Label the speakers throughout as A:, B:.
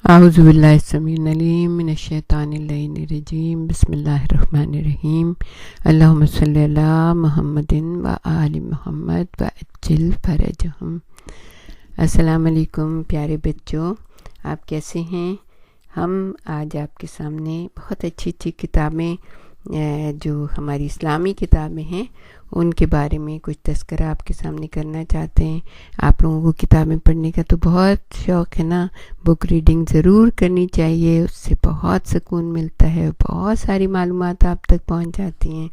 A: اعوذ باللہ السمیع العلیم من الشیطان اللعین الرجیم بسم اللہ الرحمن الرحیم اللہم صلی علی محمد و آل محمد و عجل فرجہم۔ السلام علیکم پیارے بچوں، آپ کیسے ہیں؟ ہم آج آپ کے سامنے بہت اچھی کتابیں جو ہماری اسلامی کتابیں ہیں ان کے بارے میں کچھ تذکرہ آپ کے سامنے کرنا چاہتے ہیں۔ آپ لوگوں کو کتابیں پڑھنے کا تو بہت شوق ہے نا، بک ریڈنگ ضرور کرنی چاہیے، اس سے بہت سکون ملتا ہے، بہت ساری معلومات آپ تک پہنچ جاتی ہیں۔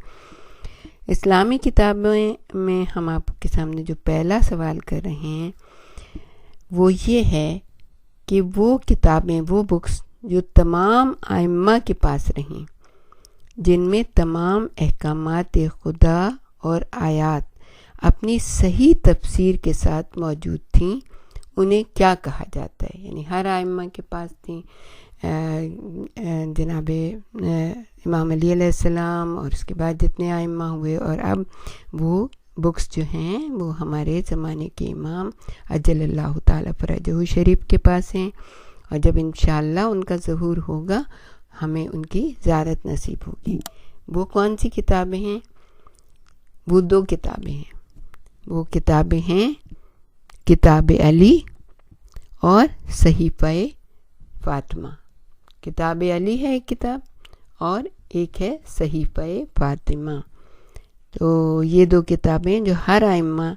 A: اسلامی کتابیں میں ہم آپ کے سامنے جو پہلا سوال کر رہے ہیں وہ یہ ہے کہ وہ کتابیں، وہ بکس جو تمام ائمہ کے پاس رہیں، جن میں تمام احکامات خدا اور آیات اپنی صحیح تفسیر کے ساتھ موجود تھیں، انہیں کیا کہا جاتا ہے؟ یعنی ہر ائمہ کے پاس تھیں، جناب امام علی علیہ السلام اور اس کے بعد جتنے ائمہ ہوئے، اور اب وہ بکس جو ہیں وہ ہمارے زمانے کے امام اجل اللہ تعالی فرجہ شریف کے پاس ہیں، اور جب انشاءاللہ ان کا ظہور ہوگا ہمیں ان کی زیارت نصیب ہوگی۔ وہ کون سی کتابیں ہیں؟ وہ دو کتابیں ہیں، وہ کتابیں ہیں کتاب علی اور صحیفہ فاطمہ۔ کتاب علی ہے ایک کتاب اور ایک ہے صحیفہ فاطمہ۔ تو یہ دو کتابیں جو ہر ائمہ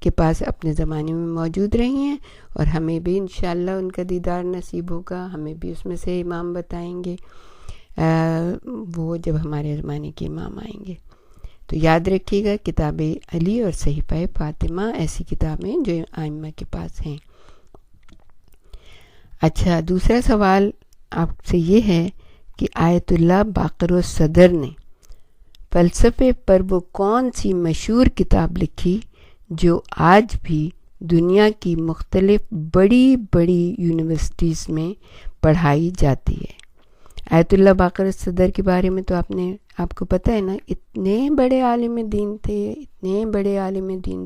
A: کے پاس اپنے زمانے میں موجود رہی ہیں، اور ہمیں بھی انشاءاللہ ان کا دیدار نصیب ہوگا، ہمیں بھی اس میں سے امام بتائیں گے وہ جب ہمارے زمانے کے امام آئیں گے۔ تو یاد رکھیے گا، کتاب علی اور صحیفہ فاطمہ ایسی کتابیں جو ائمہ کے پاس ہیں۔ اچھا، دوسرا سوال آپ سے یہ ہے کہ آیت اللہ باقر الصدر نے فلسفے پر وہ کون سی مشہور کتاب لکھی جو آج بھی دنیا کی مختلف بڑی بڑی یونیورسٹیز میں پڑھائی جاتی ہے؟ آیت اللہ باقر الصدر کے بارے میں تو آپ کو پتہ ہے نا، اتنے بڑے عالم دین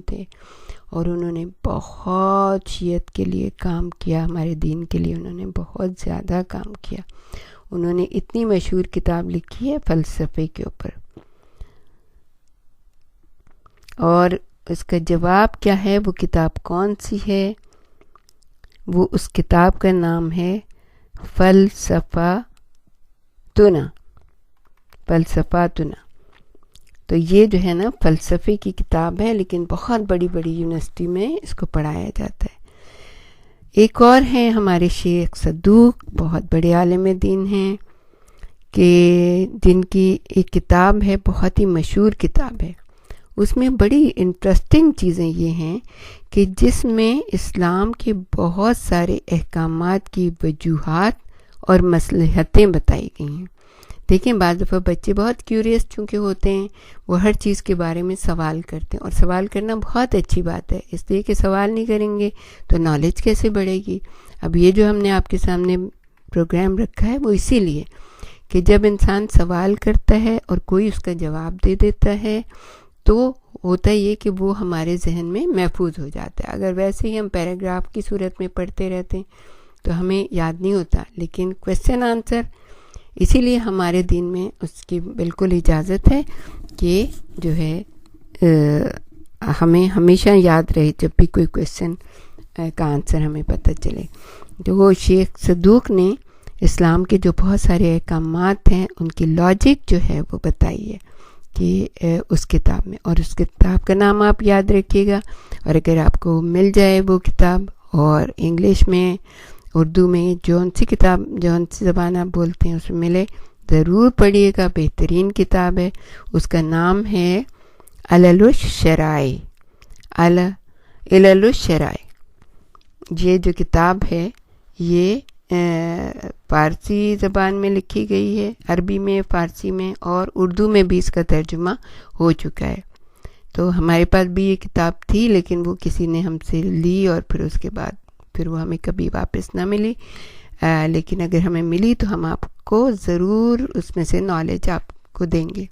A: تھے اور انہوں نے بہت شیعت کے لیے کام کیا، ہمارے دین کے لیے انہوں نے بہت زیادہ کام کیا۔ انہوں نے اتنی مشہور کتاب لکھی ہے فلسفے کے اوپر، اور اس کا جواب کیا ہے، وہ کتاب کون سی ہے؟ وہ اس کتاب کا نام ہے فلسفاتنا۔ تو یہ جو ہے نا فلسفے کی کتاب ہے، لیکن بہت بڑی بڑی یونیورسٹی میں اس کو پڑھایا جاتا ہے۔ ایک اور ہیں ہمارے شیخ صدوق، بہت بڑے عالم دین ہیں، کہ جن کی ایک کتاب ہے، بہت ہی مشہور کتاب ہے۔ اس میں بڑی انٹرسٹنگ چیزیں یہ ہیں کہ جس میں اسلام کے بہت سارے احکامات کی وجوہات اور مصلحتیں بتائی گئی ہیں۔ دیکھیں، بعض دفعہ بچے بہت کیوریس چونکہ ہوتے ہیں، وہ ہر چیز کے بارے میں سوال کرتے ہیں، اور سوال کرنا بہت اچھی بات ہے، اس لیے کہ سوال نہیں کریں گے تو نالج کیسے بڑھے گی؟ اب یہ جو ہم نے آپ کے سامنے پروگرام رکھا ہے وہ اسی لیے کہ جب انسان سوال کرتا ہے اور کوئی اس کا جواب دے دیتا ہے تو ہوتا یہ کہ وہ ہمارے ذہن میں محفوظ ہو جاتا ہے۔ اگر ویسے ہی ہم پیراگراف کی صورت میں پڑھتے رہتے ہیں تو ہمیں یاد نہیں ہوتا، لیکن کویسچن آنسر، اسی لیے ہمارے دین میں اس کی بالکل اجازت ہے کہ جو ہے ہمیں ہمیشہ یاد رہے جب بھی کوئی کویسچن کا آنسر ہمیں پتہ چلے۔ تو وہ شیخ صدوق نے اسلام کے جو بہت سارے احکامات ہیں ان کی لاجک جو ہے وہ بتائی ہے کہ اس کتاب میں، اور اس کتاب کا نام آپ یاد رکھیے گا، اور اگر آپ کو مل جائے وہ کتاب، اور انگلش میں، اردو میں، جون سی زبان آپ بولتے ہیں اس میں ملے، ضرور پڑھیے گا، بہترین کتاب ہے۔ اس کا نام ہے علل الشرائع۔ یہ جو کتاب ہے یہ فارسی زبان میں لکھی گئی ہے، عربی میں، فارسی میں، اور اردو میں بھی اس کا ترجمہ ہو چکا ہے۔ تو ہمارے پاس بھی یہ کتاب تھی، لیکن وہ کسی نے ہم سے لی اور پھر اس کے بعد وہ ہمیں کبھی واپس نہ ملی، لیکن اگر ہمیں ملی تو ہم آپ کو ضرور اس میں سے نالج آپ کو دیں گے۔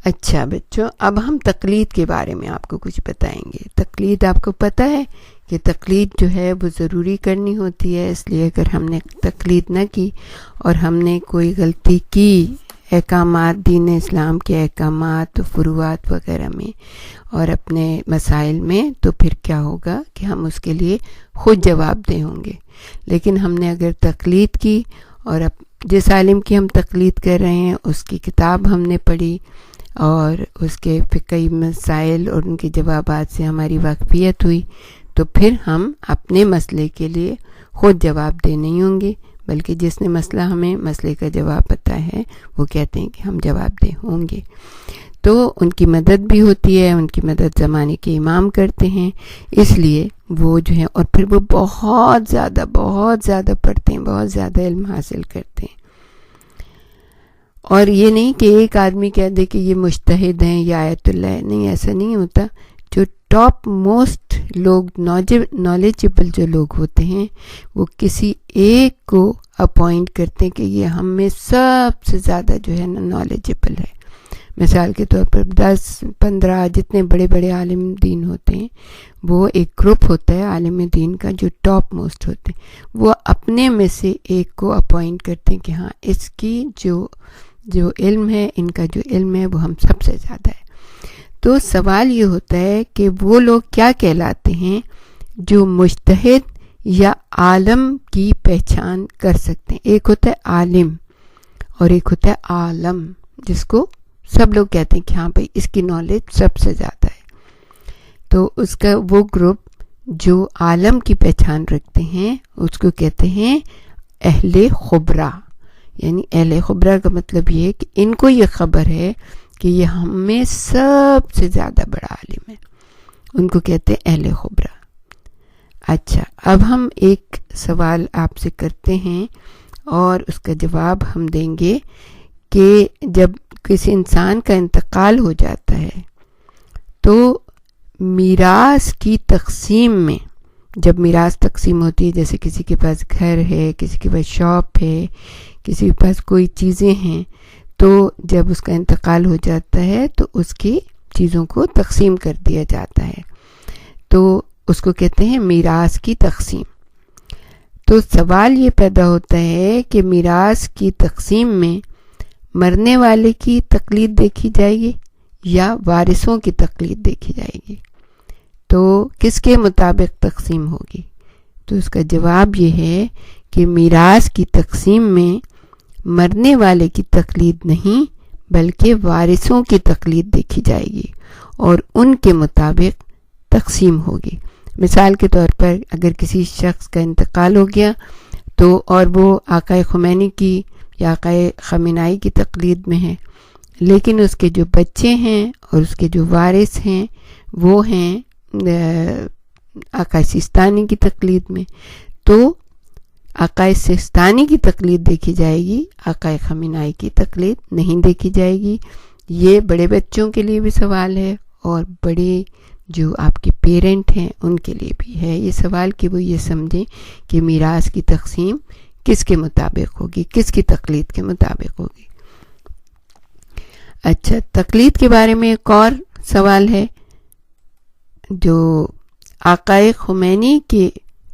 A: اچھا بچوں، اب ہم تقلید کے بارے میں آپ کو کچھ بتائیں گے۔ تقلید آپ کو پتہ ہے کہ تقلید جو ہے وہ ضروری کرنی ہوتی ہے. اس لیے اگر ہم نے تقلید نہ کی اور ہم نے کوئی غلطی کی احکامات دین اسلام کے احکامات فروعات وغیرہ میں اور اپنے مسائل میں، تو پھر کیا ہوگا کہ ہم اس کے لیے خود جواب دہ ہوں گے. لیکن ہم نے اگر تقلید کی اور جس عالم کی ہم تقلید کر رہے ہیں اس کی کتاب ہم نے پڑھی اور اس کے فقہی مسائل اور ان کے جوابات سے ہماری واقفیت ہوئی، تو پھر ہم اپنے مسئلے کے لیے خود جواب دہ نہیں ہوں گے، بلکہ جس نے ہمیں مسئلے کا جواب پتہ ہے وہ کہتے ہیں کہ ہم جواب دہ ہوں گے. تو ان کی مدد بھی ہوتی ہے، ان کی مدد زمانے کے امام کرتے ہیں، اس لیے وہ جو ہے، اور پھر وہ بہت زیادہ پڑھتے ہیں، بہت زیادہ علم حاصل کرتے ہیں. اور یہ نہیں کہ ایک آدمی کہہ دے کہ یہ مجتہد ہیں یا آیت اللہ ہے، نہیں، ایسا نہیں ہوتا. جو ٹاپ موسٹ لوگ نالجبل جو لوگ ہوتے ہیں وہ کسی ایک کو اپوائنٹ کرتے ہیں کہ یہ ہم میں سب سے زیادہ جو ہے نا نالجبل ہے. مثال کے طور پر 10-15 جتنے بڑے بڑے عالم دین ہوتے ہیں، وہ ایک گروپ ہوتا ہے عالم دین کا جو ٹاپ موسٹ ہوتے ہیں، وہ اپنے میں سے ایک کو اپوائنٹ کرتے ہیں کہ ہاں اس کی جو علم ہے، ان کا جو علم ہے وہ ہم سب سے زیادہ ہے. تو سوال یہ ہوتا ہے کہ وہ لوگ کیا کہلاتے ہیں جو مجتہد یا عالم کی پہچان کر سکتے ہیں. ایک ہوتا ہے عالم اور ایک ہوتا ہے عالم، جس کو سب لوگ کہتے ہیں کہ ہاں بھائی اس کی نالج سب سے زیادہ ہے. تو اس کا وہ گروپ جو عالم کی پہچان رکھتے ہیں اس کو کہتے ہیں اہل خبرہ. یعنی اہل خبرہ کا مطلب یہ ہے کہ ان کو یہ خبر ہے کہ یہ ہم میں سب سے زیادہ بڑا عالم ہے، ان کو کہتے ہیں اہل خبرہ. اچھا، اب ہم ایک سوال آپ سے کرتے ہیں اور اس کا جواب ہم دیں گے کہ جب کسی انسان کا انتقال ہو جاتا ہے تو میراث کی تقسیم میں، جب میراث تقسیم ہوتی ہے، جیسے کسی کے پاس گھر ہے، کسی کے پاس شاپ ہے، کسی کے پاس کوئی چیزیں ہیں، تو جب اس کا انتقال ہو جاتا ہے تو اس کی چیزوں کو تقسیم کر دیا جاتا ہے، تو اس کو کہتے ہیں میراث کی تقسیم. تو سوال یہ پیدا ہوتا ہے کہ میراث کی تقسیم میں مرنے والے کی تقلید دیکھی جائے گی یا وارثوں کی تقلید دیکھی جائے گی، تو کس کے مطابق تقسیم ہوگی؟ تو اس کا جواب یہ ہے کہ میراث کی تقسیم میں مرنے والے کی تقلید نہیں بلکہ وارثوں کی تقلید دیکھی جائے گی اور ان کے مطابق تقسیم ہوگی. مثال کے طور پر اگر کسی شخص کا انتقال ہو گیا تو اور وہ آقا خمینی کی یا آقا خامنائی کی تقلید میں ہے، لیکن اس کے جو بچے ہیں اور اس کے جو وارث ہیں وہ ہیں آقا سیستانی کی تقلید میں، تو آقا سیستانی کی تقلید دیکھی جائے گی، آقا خامنائی کی تقلید نہیں دیکھی جائے گی. یہ بڑے بچوں کے لیے بھی سوال ہے اور بڑے جو آپ کے پیرنٹ ہیں ان کے لیے بھی ہے یہ سوال کہ وہ یہ سمجھیں کہ میراث کی تقسیم کس کے مطابق ہوگی، کس کی تقلید کے مطابق ہوگی. اچھا، تقلید کے بارے میں ایک اور سوال ہے جو آقا خمینی کے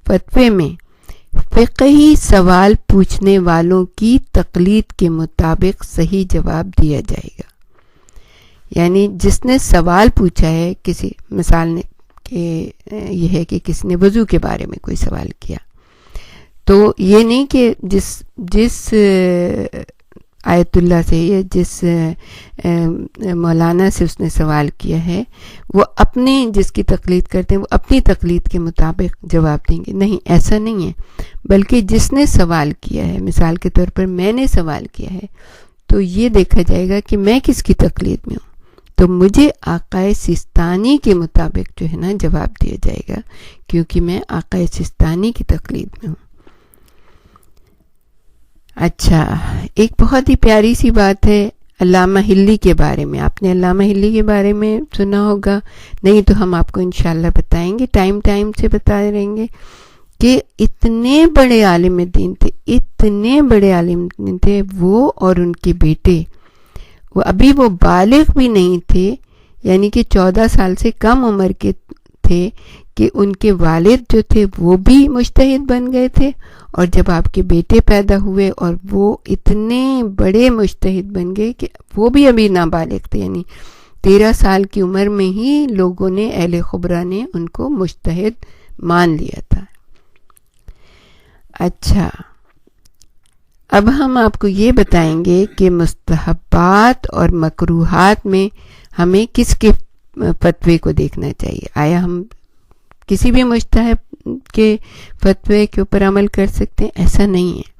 A: فتوے میں فقہی سوال پوچھنے والوں کی تقلید کے مطابق صحیح جواب دیا جائے گا. یعنی جس نے سوال پوچھا ہے، کسی مثال نے کہ یہ ہے کہ کسی نے وضو کے بارے میں کوئی سوال کیا، تو یہ نہیں کہ جس آیت اللہ سے یا جس مولانا سے اس نے سوال کیا ہے وہ اپنے جس کی تقلید کرتے ہیں وہ اپنی تقلید کے مطابق جواب دیں گے. نہیں، ایسا نہیں ہے، بلکہ جس نے سوال کیا ہے، مثال کے طور پر میں نے سوال کیا ہے تو یہ دیکھا جائے گا کہ میں کس کی تقلید میں ہوں، تو مجھے آقا سیستانی کے مطابق جو ہے نا جواب دیا جائے گا کیونکہ میں آقا سیستانی کی تقلید میں ہوں. اچھا، ایک بہت ہی پیاری سی بات ہے علامہ حلی کے بارے میں. آپ نے علامہ حلی کے بارے میں سنا ہوگا، نہیں تو ہم آپ کو انشاءاللہ بتائیں گے، ٹائم سے بتا رہیں گے کہ اتنے بڑے عالم دین تھے وہ اور ان کے بیٹے. وہ ابھی وہ بالغ بھی نہیں تھے، یعنی کہ 14 سال سے کم عمر کے تھے کہ ان کے والد جو تھے وہ بھی مجتہد بن گئے تھے، اور جب آپ کے بیٹے پیدا ہوئے اور وہ اتنے بڑے مجتہد بن گئے کہ وہ بھی ابھی نابالغ تھے، یعنی 13 سال کی عمر میں ہی لوگوں نے، اہل خبرہ نے ان کو مجتہد مان لیا تھا۔ اچھا، اب ہم آپ کو یہ بتائیں گے کہ مستحبات اور مکروہات میں ہمیں کس کے فتوے کو دیکھنا چاہیے۔ آیا ہم کسی بھی مجتہد کے فتوے کے اوپر عمل کر سکتے ہیں؟ ایسا نہیں ہے۔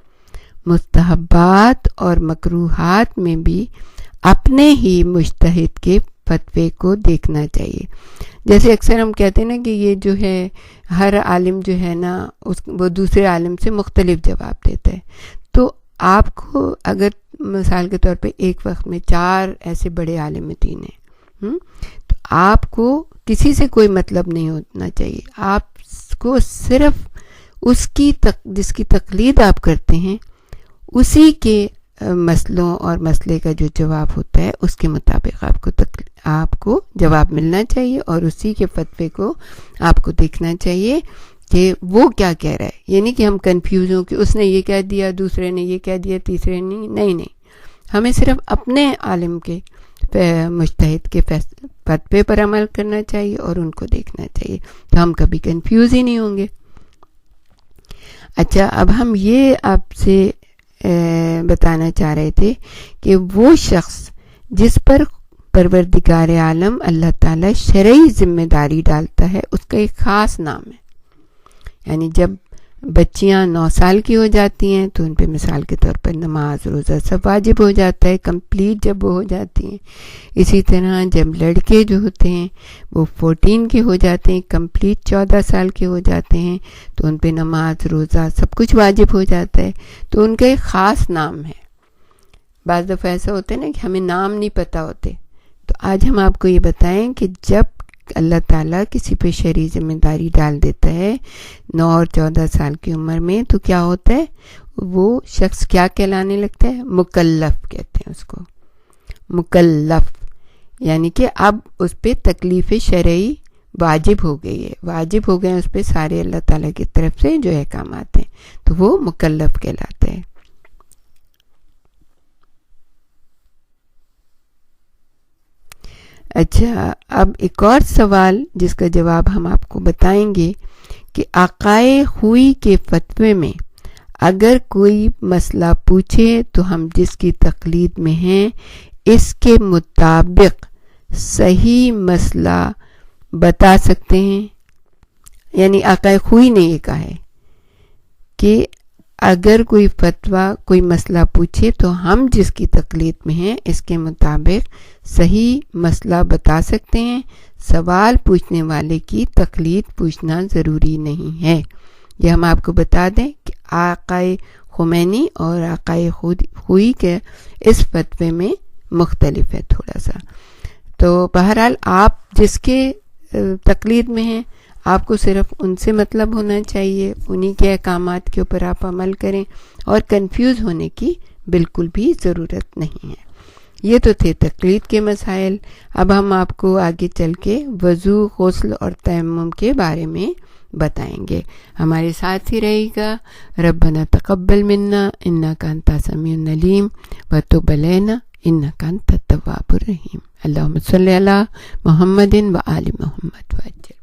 A: مستحبات اور مکروہات میں بھی اپنے ہی مجتہد کے فتوے کو دیکھنا چاہیے۔ جیسے اکثر ہم کہتے ہیں نا کہ یہ جو ہے ہر عالم جو ہے نا وہ دوسرے عالم سے مختلف جواب دیتا ہے، تو آپ کو اگر مثال کے طور پہ ایک وقت میں 4 ایسے بڑے عالم دین ہیں، تو آپ کو کسی سے کوئی مطلب نہیں ہونا چاہیے، آپ کو صرف اس کی جس کی تقلید آپ کرتے ہیں اسی کے مسئلوں اور مسئلے کا جو جواب ہوتا ہے اس کے مطابق آپ کو جواب ملنا چاہیے، اور اسی کے فتوے کو آپ کو دیکھنا چاہیے کہ وہ کیا کہہ رہا ہے۔ یعنی کہ ہم کنفیوز ہوں کہ اس نے یہ کہہ دیا، دوسرے نے یہ کہہ دیا، تیسرے نے نہیں، ہمیں صرف اپنے عالم کے مجتہد کے فتوے پر عمل کرنا چاہیے اور ان کو دیکھنا چاہیے، تو ہم کبھی کنفیوز ہی نہیں ہوں گے۔ اچھا، اب ہم یہ آپ سے بتانا چاہ رہے تھے کہ وہ شخص جس پر پروردگار عالم اللہ تعالیٰ شرعی ذمہ داری ڈالتا ہے اس کا ایک خاص نام ہے۔ یعنی جب بچیاں 9 سال کی ہو جاتی ہیں تو ان پہ مثال کے طور پر نماز روزہ سب واجب ہو جاتا ہے، کمپلیٹ جب وہ ہو جاتی ہیں۔ اسی طرح جب لڑکے جو ہوتے ہیں وہ 14 کے ہو جاتے ہیں، کمپلیٹ 14 سال کے ہو جاتے ہیں، تو ان پہ نماز روزہ سب کچھ واجب ہو جاتا ہے، تو ان کا ایک خاص نام ہے۔ بعض دفعہ ایسا ہوتا ہے نا کہ ہمیں نام نہیں پتہ ہوتے، تو آج ہم آپ کو یہ بتائیں کہ جب اللہ تعالیٰ کسی پہ شرعی ذمہ داری ڈال دیتا ہے 9 اور 14 سال کی عمر میں، تو کیا ہوتا ہے؟ وہ شخص کیا کہلانے لگتا ہے؟ مکلف کہتے ہیں اس کو، مکلف، یعنی کہ اب اس پہ تکلیف شرعی واجب ہو گئی ہے، واجب ہو گئے ہیں اس پہ سارے اللہ تعالیٰ کی طرف سے جو احکامات ہیں، تو وہ مکلف کہلاتا ہے۔ اچھا، اب ایک اور سوال جس کا جواب ہم آپ کو بتائیں گے کہ عقائے خوئی کے فتوے میں اگر کوئی مسئلہ پوچھے تو ہم جس کی تقلید میں ہیں اس کے مطابق صحیح مسئلہ بتا سکتے ہیں۔ یعنی عقائے خوئی نے یہ کہا ہے کہ اگر کوئی فتویٰ کوئی مسئلہ پوچھے تو ہم جس کی تقلید میں ہیں اس کے مطابق صحیح مسئلہ بتا سکتے ہیں، سوال پوچھنے والے کی تقلید پوچھنا ضروری نہیں ہے۔ یہ ہم آپ کو بتا دیں کہ آقائے خمینی اور آقائے خوئی کے اس فتوے میں مختلف ہے تھوڑا سا۔ تو بہرحال آپ جس کے تقلید میں ہیں آپ کو صرف ان سے مطلب ہونا چاہیے، انہی کے احکامات کے اوپر آپ عمل کریں، اور کنفیوز ہونے کی بالکل بھی ضرورت نہیں ہے۔ یہ تو تھے تقلید کے مسائل۔ اب ہم آپ کو آگے چل کے وضو، غسل اور تیمم کے بارے میں بتائیں گے۔ ہمارے ساتھ ہی رہے گا۔ ربنا تقبل منا انک انت السمیع العلیم وتب علینا انک انت التواب الرحیم۔ اللہم صلی علی محمد و آل محمد وعجل۔